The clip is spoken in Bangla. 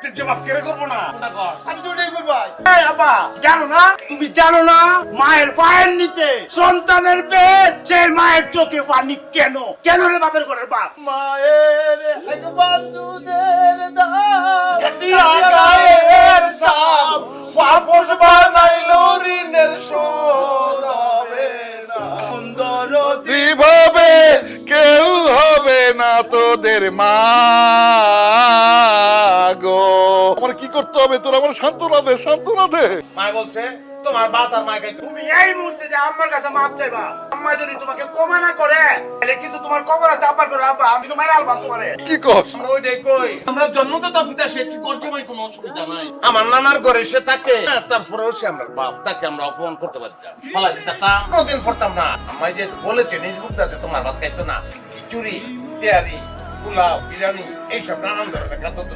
তুই জবাব কেড়ে করবো না আমি তো ওটাই করবো ভাই। এই আব্বা জানো না, তুমি জানো না মায়ের পায়ের নিচে সন্তানের পেট, সেই মায়ের চোখে পানি কেন? কেন রে বাপের ঘরের বাপ? মায়ের একবার দুধের দাম গায়ের সাপ, পাপস বানাইলো ঋণের শোধ হবে না। সুন্দর দিভাবে কেউ হবে না তোদের মা গো। আমার কি করতে হবে? তোর আমার সান্ত্বনা দে, সান্ত্বনা দে। মায় বলছে তোমার বাত আর মাকে তুমি এই মুহূর্তে যে আম্মার কাছে মাপ চাইবা, আম্মা যদি তোমাকে ক্ষমা না করে তাহলে কিন্তু তোমার কবরে চাপার করে আব্বা, আমি তো মেরে আলবাম তোমারে। কি কস? আমরা ওইটাই কই, আমরা জন্মদাতা পিতা, সে কি করছে ভাই, কোনো অসুবিধা নাই। আমার নানার ঘরে সে থাকে, তারপরেও সে আমরা বাপ, তাকে আমরা অপমান করতে পারি না। ফালাই দিতাম, কোনোদিন করতাম না। আম্মাই যে বলেছে নিজ মুখ দাতে তোমার ভাত খাইতো না, খিচুড়ি, তেয়ারি, পোলাও, বিরিয়ানি, এইসব নানান ধরনের খাদ্য তো